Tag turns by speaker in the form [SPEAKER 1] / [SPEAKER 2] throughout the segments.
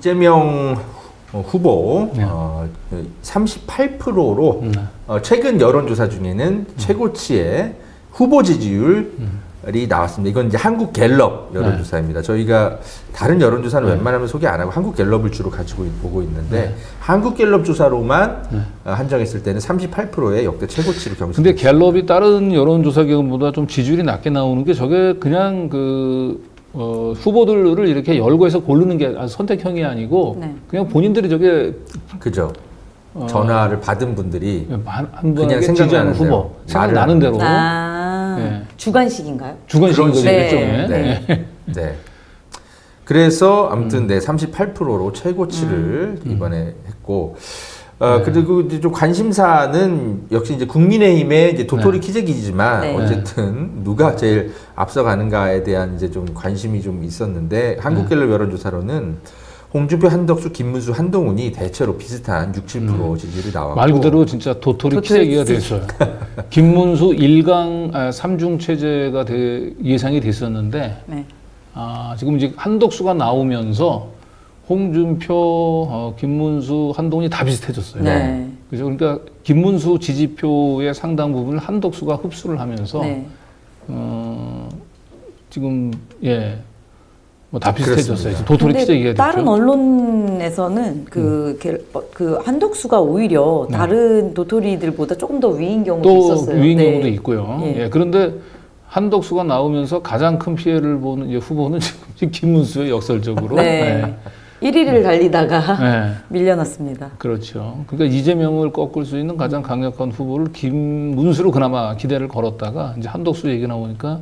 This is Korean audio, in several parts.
[SPEAKER 1] 이재명 후보
[SPEAKER 2] 네.
[SPEAKER 1] 38%로 최근 여론조사 중에는 최고치의 후보 지지율이 나왔습니다. 이건 이제 한국 갤럽 여론조사입니다. 저희가 다른 여론조사는 웬만하면 소개 안 하고 한국 갤럽을 주로 가지고 보고 있는데 한국 갤럽 조사로만 한정했을 때는 38%의 역대 최고치를 경신했습니다.
[SPEAKER 2] 근데 갤럽이 다른 여론조사 기관보다 좀 지지율이 낮게 나오는 게 저게 그냥 후보들을 이렇게 열고 해서 고르는 게 선택형이 아니고
[SPEAKER 3] 네.
[SPEAKER 2] 그냥 본인들이 저게
[SPEAKER 1] 그죠. 전화를 받은 분들이
[SPEAKER 2] 한
[SPEAKER 1] 그냥
[SPEAKER 2] 분에게 지지하는
[SPEAKER 1] 생각나는
[SPEAKER 2] 후보
[SPEAKER 1] 대로,
[SPEAKER 2] 생각나는 대로
[SPEAKER 3] 네. 주관식인가요?
[SPEAKER 2] 주관식인 거죠.
[SPEAKER 3] 네.
[SPEAKER 2] 일종의.
[SPEAKER 1] 네. 네. 그래서 아무튼 38%로 최고치를 이번에 했고 그리고 이제 좀 관심사는 역시 이제 국민의힘의 이제 도토리 키재기지만
[SPEAKER 3] 네.
[SPEAKER 1] 어쨌든 누가 제일 앞서가는가에 대한 이제 좀 관심이 좀 있었는데 한국갤럽 여론조사로는 홍준표, 한덕수, 김문수, 한동훈이 대체로 비슷한 6, 7% 지지율이 나왔고
[SPEAKER 2] 말 그대로 진짜 도토리 키재기가 됐어요. 김문수 1강 3중 체제가 예상이 됐었는데
[SPEAKER 3] 네.
[SPEAKER 2] 지금 이제 한덕수가 나오면서 홍준표, 김문수, 한동훈이 다 비슷해졌어요.
[SPEAKER 3] 네.
[SPEAKER 2] 그죠? 그러니까 김문수 지지표의 상당 부분을 한덕수가 흡수를 하면서
[SPEAKER 3] 네.
[SPEAKER 2] 지금 뭐 다 비슷해졌어요.
[SPEAKER 1] 그렇습니다.
[SPEAKER 2] 도토리
[SPEAKER 3] 근데
[SPEAKER 2] 키재기가 됐죠.
[SPEAKER 3] 다른 언론에서는 그 한덕수가 오히려 다른 도토리들보다 조금 더 위인 경우도
[SPEAKER 2] 또
[SPEAKER 3] 있었어요.
[SPEAKER 2] 위인
[SPEAKER 3] 네.
[SPEAKER 2] 경우도 있고요.
[SPEAKER 3] 예.
[SPEAKER 2] 그런데 한덕수가 나오면서 가장 큰 피해를 보는 이제 후보는 지금 김문수의 역설적으로.
[SPEAKER 3] 네. 1위를 달리다가
[SPEAKER 2] 네.
[SPEAKER 3] 밀려났습니다.
[SPEAKER 2] 그렇죠. 그러니까 이재명을 꺾을 수 있는 가장 강력한 후보를 김문수로 그나마 기대를 걸었다가 이제 한덕수 얘기 나오니까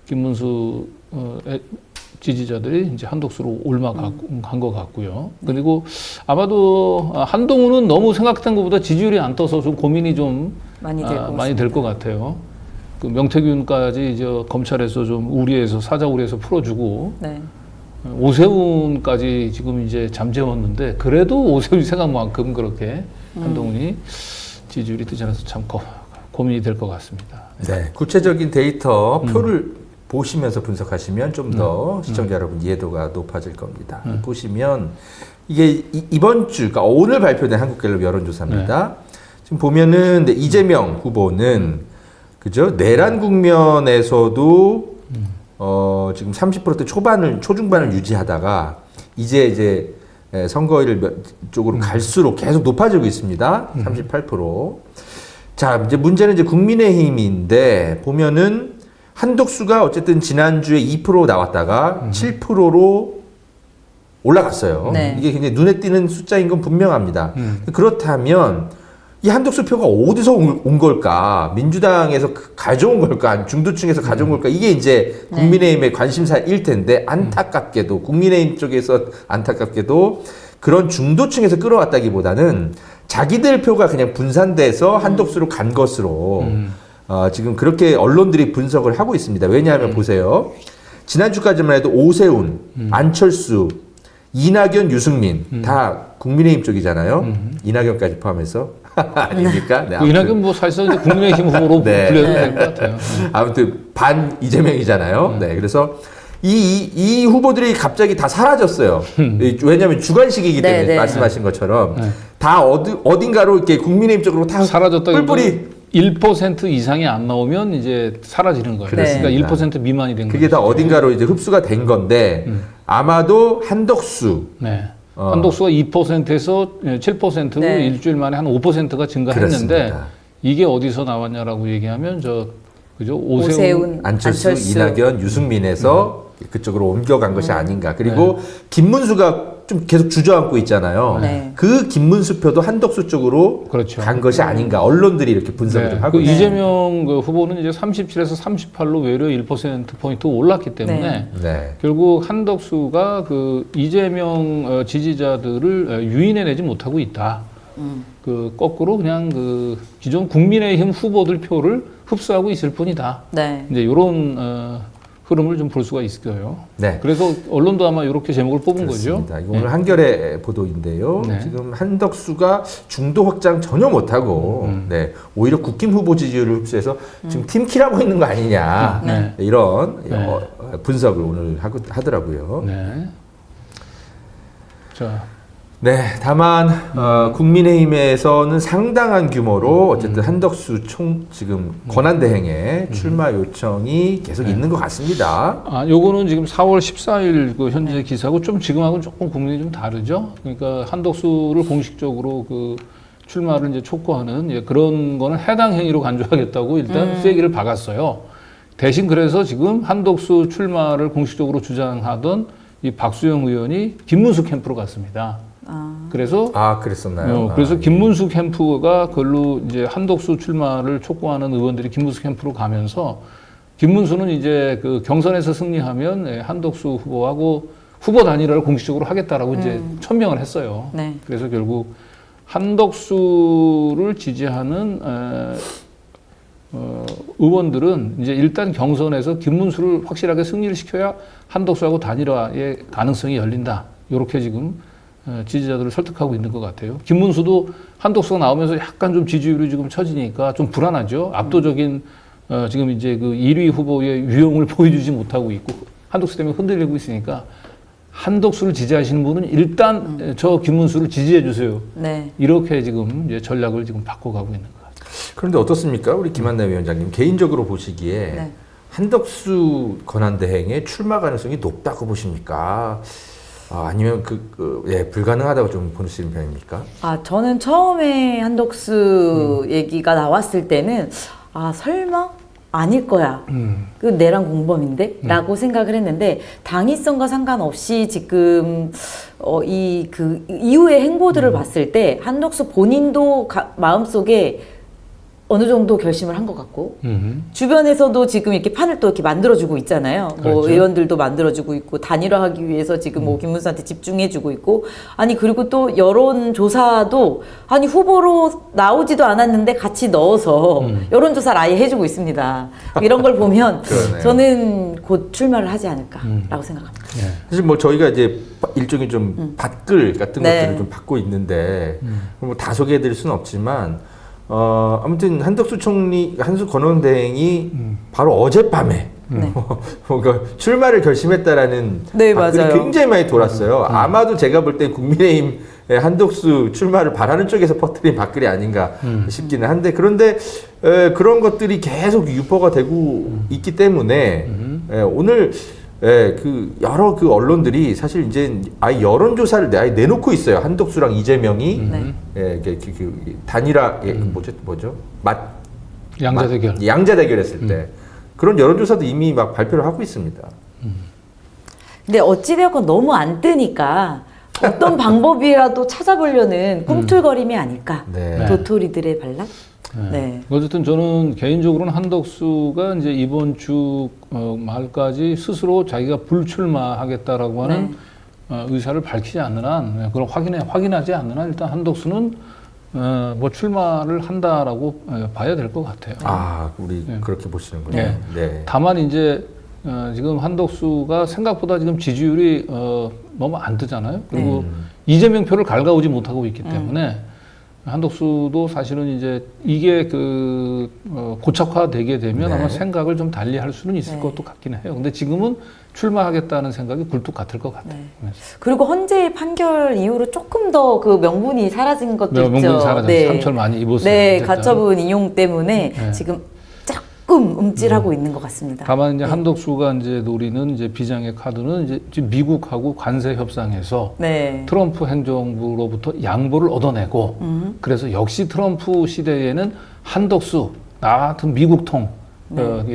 [SPEAKER 2] 김문수 지지자들이 이제 한덕수로 간 것 같고요. 그리고 아마도 한동훈은 너무 생각했던 것보다 지지율이 안 떠서 좀 고민이 좀 많이 될 것 같아요. 그 명태균까지 이제 검찰에서 좀 사자 우리에서 풀어주고
[SPEAKER 3] 네.
[SPEAKER 2] 오세훈까지 지금 이제 잠재웠는데 그래도 오세훈 생각만큼 그렇게 한동훈이 지지율이 뜨지 않아서 참 고민이 될 것 같습니다.
[SPEAKER 1] 네, 구체적인 데이터 표를 보시면서 분석하시면 좀 더 시청자 여러분 이해도가 높아질 겁니다. 보시면 이게 이번 주, 그러니까 오늘 발표된 한국갤럽 여론조사입니다. 지금 보면은 이재명 후보는 그죠? 내란 국면에서도 지금 30%대 초중반을 유지하다가 이제 선거일 쪽으로 갈수록 계속 높아지고 있습니다. 38%. 자, 이제 문제는 이제 국민의힘인데 보면은 한덕수가 어쨌든 지난주에 2% 나왔다가 7%로 올라갔어요.
[SPEAKER 3] 네.
[SPEAKER 1] 이게 굉장히 눈에 띄는 숫자인 건 분명합니다. 그렇다면 이 한덕수 표가 어디서 온 걸까? 민주당에서 가져온 걸까? 중도층에서 가져온 걸까? 이게 이제 국민의힘의 관심사일 텐데 안타깝게도 국민의힘 쪽에서 안타깝게도 그런 중도층에서 끌어왔다기보다는 자기들 표가 그냥 분산돼서 한덕수로 간 것으로 지금 그렇게 언론들이 분석을 하고 있습니다. 왜냐하면 보세요. 지난주까지만 해도 오세훈, 안철수, 이낙연, 유승민 다 국민의힘 쪽이잖아요. 이낙연까지 포함해서 아닙니까? 네,
[SPEAKER 2] 이낙연 뭐 사실상 이제 국민의힘 후보로
[SPEAKER 1] 네.
[SPEAKER 2] 불려도 될 것 같아요.
[SPEAKER 1] 아무튼 반 이재명이잖아요. 네, 그래서 이 후보들이 갑자기 다 사라졌어요. 왜냐하면 주관식이기 때문에
[SPEAKER 3] 네, 네.
[SPEAKER 1] 말씀하신 것처럼 다 어딘가로 이렇게 국민의힘 쪽으로 다
[SPEAKER 2] 사라졌다.
[SPEAKER 1] 뿔뿔이
[SPEAKER 2] 1% 이상이 안 나오면 이제 사라지는 거예요.
[SPEAKER 1] 그렇습니다.
[SPEAKER 2] 그러니까 1% 미만이 된 거예요.
[SPEAKER 1] 그게 다 어딘가로 이제 흡수가 된 건데 아마도 한덕수
[SPEAKER 2] 네. 한덕수가 2%에서 7%로
[SPEAKER 3] 네.
[SPEAKER 2] 일주일 만에 한 5%가 증가했는데
[SPEAKER 1] 그렇습니다.
[SPEAKER 2] 이게 어디서 나왔냐라고 얘기하면 그죠?
[SPEAKER 3] 오세훈,
[SPEAKER 1] 안철수, 이낙연, 유승민에서 그쪽으로 옮겨간 것이 아닌가. 그리고 김문수가 좀 계속 주저앉고 있잖아요.
[SPEAKER 3] 네.
[SPEAKER 1] 그 김문수 표도 한덕수 쪽으로
[SPEAKER 2] 그렇죠.
[SPEAKER 1] 간 것이 아닌가. 언론들이 이렇게 분석을 좀 하고 있습니다.
[SPEAKER 2] 이재명 후보는 이제 37에서 38로 외려 1%포인트 올랐기 때문에
[SPEAKER 1] 네.
[SPEAKER 2] 결국 한덕수가 그 이재명 지지자들을 유인해내지 못하고 있다. 거꾸로 그냥 기존 국민의힘 후보들 표를 흡수하고 있을 뿐이다.
[SPEAKER 3] 네.
[SPEAKER 2] 이제 이런 흐름을 좀 볼 수가 있어요.
[SPEAKER 1] 네.
[SPEAKER 2] 그래서 언론도 아마 이렇게 제목을 뽑은
[SPEAKER 1] 그렇습니다.
[SPEAKER 2] 거죠.
[SPEAKER 1] 이거 오늘 한겨레 보도인데요.
[SPEAKER 2] 네.
[SPEAKER 1] 지금 한덕수가 중도 확장 전혀 못하고 네, 오히려 국힘 후보 지지율을 흡수해서 지금 팀킬하고 있는 거 아니냐.
[SPEAKER 2] 네.
[SPEAKER 1] 이런 분석을 오늘 하더라고요.
[SPEAKER 2] 네. 자,
[SPEAKER 1] 네, 다만 국민의힘에서는 상당한 규모로 어쨌든 한덕수 지금 권한대행에 출마 요청이 계속 있는 것 같습니다.
[SPEAKER 2] 요거는 지금 4월 14일 그 현재 기사고 좀 지금하고는 조금 국면이 좀 다르죠. 그러니까 한덕수를 공식적으로 그 출마를 이제 촉구하는 그런 거는 해당 행위로 간주하겠다고 일단 쐐기를 박았어요. 대신 그래서 지금 한덕수 출마를 공식적으로 주장하던 이 박수영 의원이 김문수 캠프로 갔습니다. 그래서
[SPEAKER 1] 그랬었나요?
[SPEAKER 2] 그래서 김문수 캠프가 그걸로 이제 한덕수 출마를 촉구하는 의원들이 김문수 캠프로 가면서 김문수는 이제 그 경선에서 승리하면 한덕수 후보하고 후보 단일화를 공식적으로 하겠다라고 이제 천명을 했어요.
[SPEAKER 3] 네.
[SPEAKER 2] 그래서 결국 한덕수를 지지하는 의원들은 이제 일단 경선에서 김문수를 확실하게 승리를 시켜야 한덕수하고 단일화의 가능성이 열린다. 이렇게 지금 지지자들을 설득하고 있는 것 같아요. 김문수도 한덕수가 나오면서 약간 좀 지지율이 지금 처지니까 좀 불안하죠. 압도적인 지금 이제 그 1위 후보의 유형을 보여주지 못하고 있고 한덕수 때문에 흔들리고 있으니까 한덕수를 지지하시는 분은 일단 저 김문수를 지지해 주세요.
[SPEAKER 3] 네.
[SPEAKER 2] 이렇게 지금 이제 전략을 지금 바꿔가고 있는 것 같아요.
[SPEAKER 1] 그런데 어떻습니까? 우리 김한나 위원장님 개인적으로 보시기에
[SPEAKER 3] 네.
[SPEAKER 1] 한덕수 권한대행의 출마 가능성이 높다고 보십니까? 아니면 불가능하다고 좀 보시는 편입니까?
[SPEAKER 3] 저는 처음에 한덕수 얘기가 나왔을 때는 설마 아닐 거야. 그 내랑 공범인데? 라고 생각을 했는데 당위성과 상관없이 지금 그 이후의 행보들을 봤을 때 한덕수 본인도 마음속에 어느 정도 결심을 한 것 같고 주변에서도 지금 이렇게 판을 또 이렇게 만들어주고 있잖아요.
[SPEAKER 2] 그렇죠.
[SPEAKER 3] 뭐 의원들도 만들어주고 있고 단일화하기 위해서 지금 뭐 김문수한테 집중해주고 있고 그리고 또 여론조사도 후보로 나오지도 않았는데 같이 넣어서 여론조사를 아예 해주고 있습니다. 이런 걸 보면 저는 곧 출마를 하지 않을까라고 생각합니다.
[SPEAKER 2] 네.
[SPEAKER 1] 사실 뭐 저희가 이제 일종의 좀 밭글 같은 것들을 좀 받고 있는데 뭐 다 소개해드릴 수는 없지만. 아무튼 한덕수 권한대행이 바로 어젯밤에 뭔가 출마를 결심했다라는
[SPEAKER 3] 네,
[SPEAKER 1] 댓글이
[SPEAKER 3] 맞아요.
[SPEAKER 1] 굉장히 많이 돌았어요. 아마도 제가 볼 때 국민의힘 한덕수 출마를 바라는 쪽에서 퍼뜨린 댓글이 아닌가 싶기는 한데 그런데 그런 것들이 계속 유포가 되고 있기 때문에 오늘 여러 그 언론들이 사실 이제 아예 여론조사를 아예 내놓고 있어요. 한덕수랑 이재명이 단일화 뭐죠?
[SPEAKER 2] 양자 대결.
[SPEAKER 1] 양자 대결했을 때 그런 여론조사도 이미 막 발표를 하고 있습니다.
[SPEAKER 3] 근데 어찌되었건 너무 안 뜨니까 어떤 방법이라도 찾아보려는 꿈틀거림이 아닐까.
[SPEAKER 1] 네.
[SPEAKER 3] 도토리들의 반란? 네.
[SPEAKER 2] 어쨌든 저는 개인적으로는 한덕수가 이제 이번 주 말까지 스스로 자기가 불출마하겠다라고 하는 의사를 밝히지 않는 한, 그걸 확인하지 않는 한 일단 한덕수는 뭐 출마를 한다라고 봐야 될 것 같아요.
[SPEAKER 1] 우리 그렇게 보시는군요.
[SPEAKER 2] 네.
[SPEAKER 1] 네.
[SPEAKER 2] 다만 이제 지금 한덕수가 생각보다 지금 지지율이 너무 안 뜨잖아요. 그리고 이재명 표를 갈가오지 못하고 있기 때문에 한덕수도 사실은 이제 이게 고착화되게 되면 아마 생각을 좀 달리 할 수는 있을 것도 같기는 해요. 근데 지금은 출마하겠다는 생각이 굴뚝 같을 것 같아요.
[SPEAKER 3] 그리고 헌재 판결 이후로 조금 더 그 명분이 사라진 것도 있죠.
[SPEAKER 2] 명분이 사라졌어요. 상처를 많이 입었어요.
[SPEAKER 3] 네,
[SPEAKER 2] 어쨌든.
[SPEAKER 3] 가처분 인용 때문에 지금 조금 움찔하고 있는 것 같습니다.
[SPEAKER 2] 다만 이제 한덕수가 이제 노리는 이제 비장의 카드는 이제 지금 미국하고 관세 협상에서 트럼프 행정부로부터 양보를 얻어내고 그래서 역시 트럼프 시대에는 한덕수 나 같은 미국통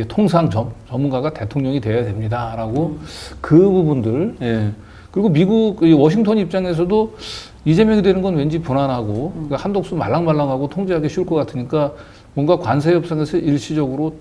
[SPEAKER 2] 통상 전문가가 대통령이 돼야 됩니다라고 그 부분들 그리고 미국 워싱턴 입장에서도 이재명이 되는 건 왠지 불안하고 그러니까 한덕수 말랑말랑하고 통제하기 쉬울 것 같으니까 뭔가 관세 협상에서 일시적으로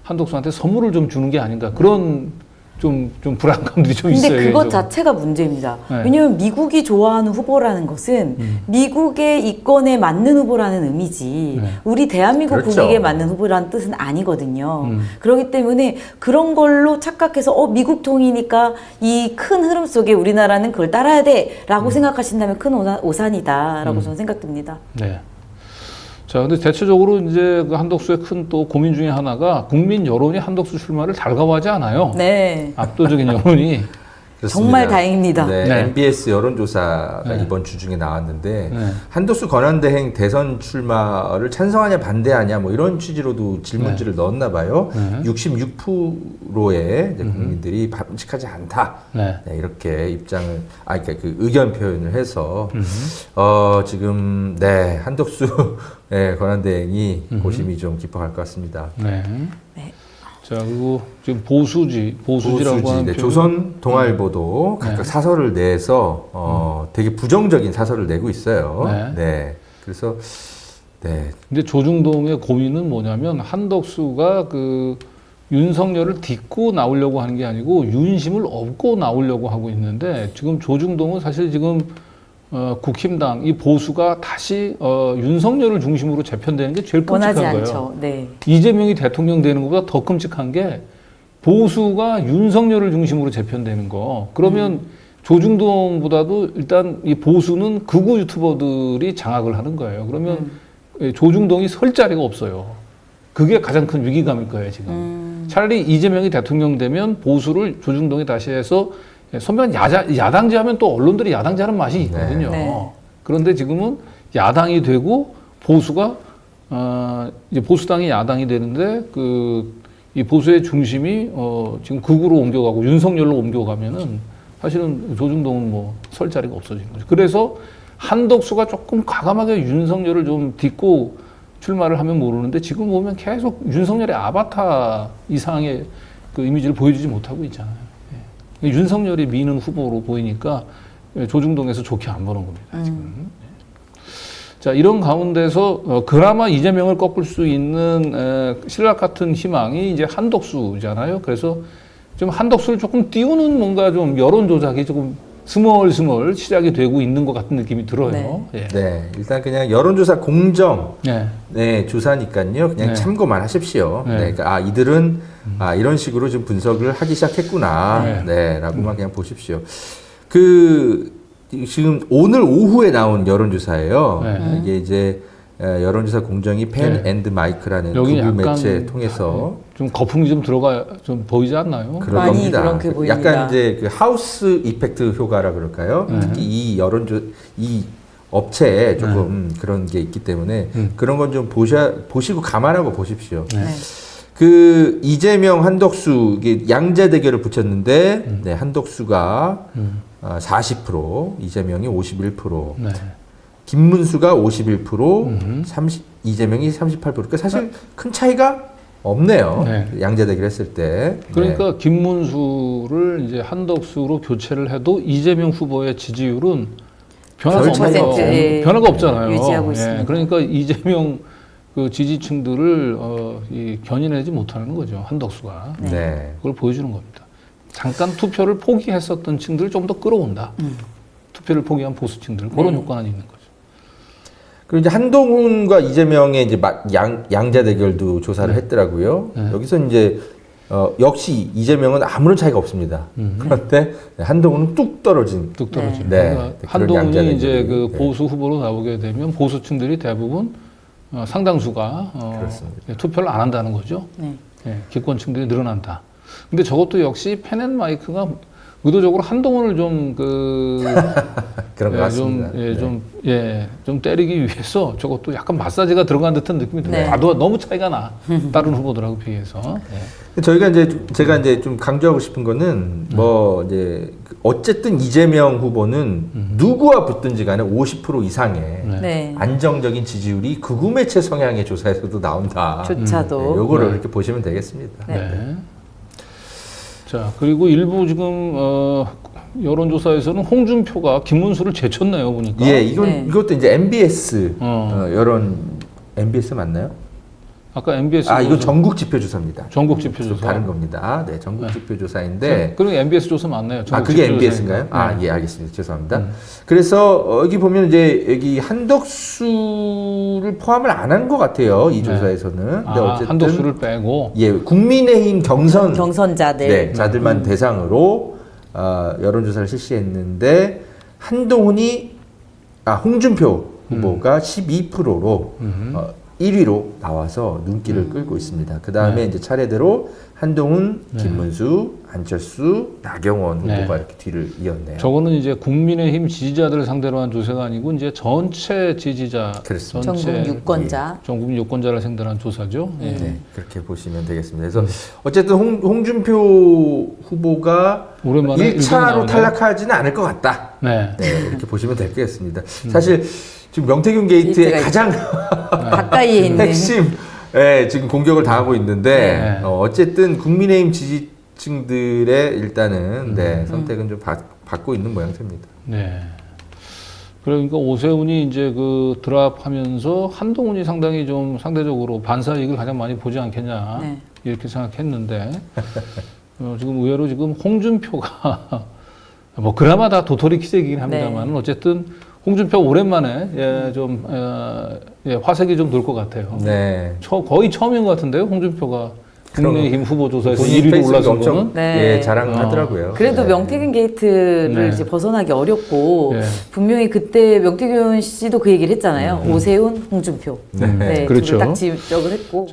[SPEAKER 2] 한덕수한테 선물을 좀 주는 게 아닌가 그런 좀 불안감들이 좀 있어요.
[SPEAKER 3] 근데 그것
[SPEAKER 2] 개인적으로.
[SPEAKER 3] 자체가 문제입니다.
[SPEAKER 2] 네.
[SPEAKER 3] 왜냐하면 미국이 좋아하는 후보라는 것은 미국의 이권에 맞는 후보라는 의미지 우리 대한민국
[SPEAKER 1] 그렇죠.
[SPEAKER 3] 국익에 맞는 후보라는 뜻은 아니거든요. 그렇기 때문에 그런 걸로 착각해서 미국 통이니까 이 큰 흐름 속에 우리나라는 그걸 따라야 돼라고 생각하신다면 큰 오산이다라고 저는 생각됩니다.
[SPEAKER 2] 네. 자, 근데 대체적으로 이제 그 한덕수의 큰 또 고민 중에 하나가 국민 여론이 한덕수 출마를 달가워하지 않아요.
[SPEAKER 3] 네.
[SPEAKER 2] 압도적인 여론이
[SPEAKER 3] 정말 다행입니다.
[SPEAKER 1] 네,
[SPEAKER 2] 네.
[SPEAKER 1] MBS 여론조사가
[SPEAKER 2] 네.
[SPEAKER 1] 이번 주 중에 나왔는데
[SPEAKER 2] 네.
[SPEAKER 1] 한덕수 권한대행 대선 출마를 찬성하냐 반대하냐 뭐 이런 취지로도 질문지를 넣었나 봐요.
[SPEAKER 2] 네.
[SPEAKER 1] 66%의 국민들이 바람직하지 않다.
[SPEAKER 2] 네.
[SPEAKER 1] 네, 이렇게 입장을 그러니까 그 의견 표현을 해서 지금 네 한덕수 네, 권한대행이 고심이 좀 깊어갈 것 같습니다.
[SPEAKER 2] 네.
[SPEAKER 3] 네.
[SPEAKER 2] 자, 그리고 지금 보수지라고 하는
[SPEAKER 1] 네,
[SPEAKER 2] 표현.
[SPEAKER 1] 조선 동아일보도 각각
[SPEAKER 2] 네.
[SPEAKER 1] 사설을 내서 되게 부정적인 사설을 내고 있어요.
[SPEAKER 2] 네.
[SPEAKER 1] 네. 그래서 네.
[SPEAKER 2] 근데 조중동의 고민은 뭐냐면 한덕수가 그 윤석열을 딛고 나오려고 하는 게 아니고 윤심을 업고 나오려고 하고 있는데 지금 조중동은 사실 지금 국힘당 이 보수가 다시 윤석열을 중심으로 재편되는 게 제일 끔찍한
[SPEAKER 3] 원하지
[SPEAKER 2] 거예요.
[SPEAKER 3] 않죠. 네.
[SPEAKER 2] 이재명이 대통령 되는 것보다 더 끔찍한 게 보수가 윤석열을 중심으로 재편되는 거. 그러면 조중동보다도 일단 이 보수는 극우 유튜버들이 장악을 하는 거예요. 그러면 조중동이 설 자리가 없어요. 그게 가장 큰 위기감일 거예요, 지금. 차라리 이재명이 대통령 되면 보수를 조중동이 다시 해서 선배는 야당제 하면 또 언론들이 야당제 하는 맛이 있거든요.
[SPEAKER 3] 네.
[SPEAKER 2] 그런데 지금은 야당이 되고 보수가 이제 보수당이 야당이 되는데 이 보수의 중심이 지금 극우로 옮겨가고 윤석열로 옮겨가면은 사실은 조중동은 뭐 설 자리가 없어진 거죠. 그래서 한덕수가 조금 과감하게 윤석열을 좀 딛고 출마를 하면 모르는데 지금 보면 계속 윤석열의 아바타 이상의 그 이미지를 보여주지 못하고 있잖아요. 예. 윤석열이 미는 후보로 보이니까 조중동에서 좋게 안 보는 겁니다. 지금. 자, 이런 가운데서 그나마 이재명을 꺾을 수 있는 신락 같은 희망이 이제 한덕수잖아요. 그래서 좀 한덕수를 조금 띄우는 뭔가 좀 여론 조작이 조금 스멀스멀 시작이 되고 있는 것 같은 느낌이 들어요.
[SPEAKER 3] 네.
[SPEAKER 2] 예.
[SPEAKER 1] 네. 일단 그냥 여론조사 공정
[SPEAKER 2] 네.
[SPEAKER 1] 네, 조사니까요. 그냥
[SPEAKER 2] 네.
[SPEAKER 1] 참고만 하십시오.
[SPEAKER 2] 네.
[SPEAKER 1] 네. 그러니까 이들은 이런 식으로 좀 분석을 하기 시작했구나.
[SPEAKER 2] 네.
[SPEAKER 1] 네. 라고만 그냥 보십시오. 지금 오늘 오후에 나온 여론조사예요.
[SPEAKER 2] 네.
[SPEAKER 1] 이게 이제 여론조사 공정이 펜
[SPEAKER 2] 네.
[SPEAKER 1] 앤드 마이크라는
[SPEAKER 2] 여기
[SPEAKER 1] 극우
[SPEAKER 2] 약간
[SPEAKER 1] 매체 통해서
[SPEAKER 2] 좀 거품이 좀 좀 보이지 않나요?
[SPEAKER 1] 그런
[SPEAKER 3] 많이
[SPEAKER 1] 겁니다.
[SPEAKER 3] 그렇게 보입니다.
[SPEAKER 1] 약간 이제 그 하우스 이펙트 효과라 그럴까요?
[SPEAKER 2] 네.
[SPEAKER 1] 특히 이 업체에 조금 그런 게 있기 때문에 그런 건 좀 보시고 감안하고 보십시오.
[SPEAKER 2] 네.
[SPEAKER 3] 네.
[SPEAKER 1] 그 이재명, 한덕수 이게 양자 대결을 붙였는데 네, 한덕수가 40%, 이재명이 51%,
[SPEAKER 2] 네.
[SPEAKER 1] 김문수가 51%, 이재명이 38%. 그러니까 사실 큰 차이가 없네요.
[SPEAKER 2] 네.
[SPEAKER 1] 양자 대결했을 때.
[SPEAKER 2] 그러니까
[SPEAKER 1] 네.
[SPEAKER 2] 김문수를 이제 한덕수로 교체를 해도 이재명 후보의 지지율은 변화가
[SPEAKER 1] 별 차이가
[SPEAKER 2] 없어요.
[SPEAKER 3] 예.
[SPEAKER 2] 변화가 없잖아요.
[SPEAKER 3] 유지하고
[SPEAKER 2] 예.
[SPEAKER 3] 있습니다.
[SPEAKER 2] 그러니까 이재명 그 지지층들을 견인하지 못하는 거죠. 한덕수가.
[SPEAKER 3] 네.
[SPEAKER 1] 네.
[SPEAKER 2] 그걸 보여주는 겁니다. 잠깐 투표를 포기했었던 층들을 좀 더 끌어온다. 투표를 포기한 보수층들 그런 효과는 있는 거죠.
[SPEAKER 1] 그리고 이제 한동훈과 이재명의 이제 양자 대결도 조사를 했더라고요.
[SPEAKER 2] 네.
[SPEAKER 1] 여기서 이제 역시 이재명은 아무런 차이가 없습니다. 그런데 한동훈은 뚝 떨어진.
[SPEAKER 2] 뚝 떨어지는.
[SPEAKER 1] 네.
[SPEAKER 2] 그러니까
[SPEAKER 1] 네, 그런 양자
[SPEAKER 2] 한동훈이 이제
[SPEAKER 1] 대결이.
[SPEAKER 2] 그
[SPEAKER 1] 네.
[SPEAKER 2] 보수 후보로 나오게 되면 보수층들이 대부분 상당수가
[SPEAKER 1] 그렇습니다.
[SPEAKER 2] 투표를 안 한다는 거죠.
[SPEAKER 3] 네.
[SPEAKER 2] 예, 기권층들이 늘어난다. 근데 저것도 역시 펜앤마이크가 의도적으로 한동훈을 좀
[SPEAKER 1] 그런 것 같습니다.
[SPEAKER 2] 좀 때리기 위해서 저것도 약간 마사지가 들어간 듯한 느낌이 들어요.
[SPEAKER 3] 네.
[SPEAKER 2] 나도 너무 차이가 나. 다른 후보들하고 비해서. 예.
[SPEAKER 1] 제가 이제 좀 강조하고 싶은 거는 뭐 이제 어쨌든 이재명 후보는 누구와 붙든지 간에 50% 이상의
[SPEAKER 2] 네.
[SPEAKER 3] 네.
[SPEAKER 1] 안정적인 지지율이 극우 매체 성향의 조사에서도 나온다.
[SPEAKER 3] 조차도.
[SPEAKER 1] 요거를
[SPEAKER 2] 네.
[SPEAKER 1] 이렇게 보시면 되겠습니다.
[SPEAKER 2] 네. 자, 그리고 일부 지금 여론조사에서는 홍준표가 김문수를 제쳤네요, 보니까.
[SPEAKER 1] 예,
[SPEAKER 3] 네.
[SPEAKER 1] 이것도 이제 MBS
[SPEAKER 2] 어.
[SPEAKER 1] MBS 맞나요?
[SPEAKER 2] 아까 MBS
[SPEAKER 1] 이거 전국 지표 조사입니다.
[SPEAKER 2] 전국 지표
[SPEAKER 1] 좀
[SPEAKER 2] 조사.
[SPEAKER 1] 다른 겁니다. 네, 전국
[SPEAKER 2] 네.
[SPEAKER 1] 지표 조사인데.
[SPEAKER 2] 그리고 MBS 조사 맞나요? 전국
[SPEAKER 1] 그게
[SPEAKER 2] 지표
[SPEAKER 1] MBS인가요?
[SPEAKER 2] 조사니까.
[SPEAKER 1] 예, 알겠습니다. 죄송합니다. 그래서 여기 보면 이제 여기 한덕수를 포함을 안 한 것 같아요. 이
[SPEAKER 2] 네.
[SPEAKER 1] 조사에서는. 근데 어쨌든
[SPEAKER 2] 한덕수를 빼고.
[SPEAKER 1] 예, 국민의힘
[SPEAKER 3] 경선자들.
[SPEAKER 1] 네, 자들만 대상으로 여론조사를 실시했는데 홍준표 후보가 12%로 1위로 나와서 눈길을 끌고 있습니다. 그 다음에 이제 차례대로 한동훈, 김문수, 안철수, 나경원 후보가 이렇게 뒤를 이었네요.
[SPEAKER 2] 저거는 이제 국민의힘 지지자들을 상대로 한 조사가 아니고 이제 전체 지지자,
[SPEAKER 1] 그렇습니다.
[SPEAKER 3] 전국 유권자.
[SPEAKER 2] 전국 유권자를 상대로 한 조사죠. 예.
[SPEAKER 1] 네, 그렇게 보시면 되겠습니다. 그래서 어쨌든 홍준표 후보가
[SPEAKER 2] 오랜만에
[SPEAKER 1] 1차로
[SPEAKER 2] 나오네요.
[SPEAKER 1] 탈락하지는 않을 것 같다.
[SPEAKER 2] 네.
[SPEAKER 1] 네, 이렇게 보시면 될 것 같습니다. 사실 지금 명태균 게이트의
[SPEAKER 3] 게이트가
[SPEAKER 1] 가장
[SPEAKER 3] 가까이에 있는.
[SPEAKER 1] 핵심 지금 공격을 당하고 있는데
[SPEAKER 2] 네.
[SPEAKER 1] 어쨌든 국민의힘 지지층들의 일단은 선택은 좀 받고 있는 모양새입니다.
[SPEAKER 2] 네. 그러니까 오세훈이 이제 그 드랍하면서 한동훈이 상당히 좀 상대적으로 반사 이익을 가장 많이 보지 않겠냐
[SPEAKER 3] 네.
[SPEAKER 2] 이렇게 생각했는데 지금 의외로 지금 홍준표가 뭐 그나마 다 도토리 키재기긴 합니다만 어쨌든 홍준표 오랜만에 화색이 좀 돌 것 같아요.
[SPEAKER 1] 네.
[SPEAKER 2] 거의 처음인 것 같은데요, 홍준표가 국민의힘 후보 조사에서
[SPEAKER 1] 본인
[SPEAKER 2] 1위로
[SPEAKER 1] 페이스북에
[SPEAKER 2] 올라선
[SPEAKER 1] 엄청
[SPEAKER 2] 거는.
[SPEAKER 3] 네.
[SPEAKER 1] 자랑하더라고요.
[SPEAKER 3] 그래도
[SPEAKER 1] 네.
[SPEAKER 3] 명태균 게이트를
[SPEAKER 2] 네.
[SPEAKER 3] 이제 벗어나기 어렵고
[SPEAKER 2] 네.
[SPEAKER 3] 분명히 그때 명태균 씨도 그 얘기를 했잖아요. 오세훈, 홍준표.
[SPEAKER 1] 네.
[SPEAKER 3] 네,
[SPEAKER 2] 그렇죠.
[SPEAKER 3] 둘을 딱 지적을 했고.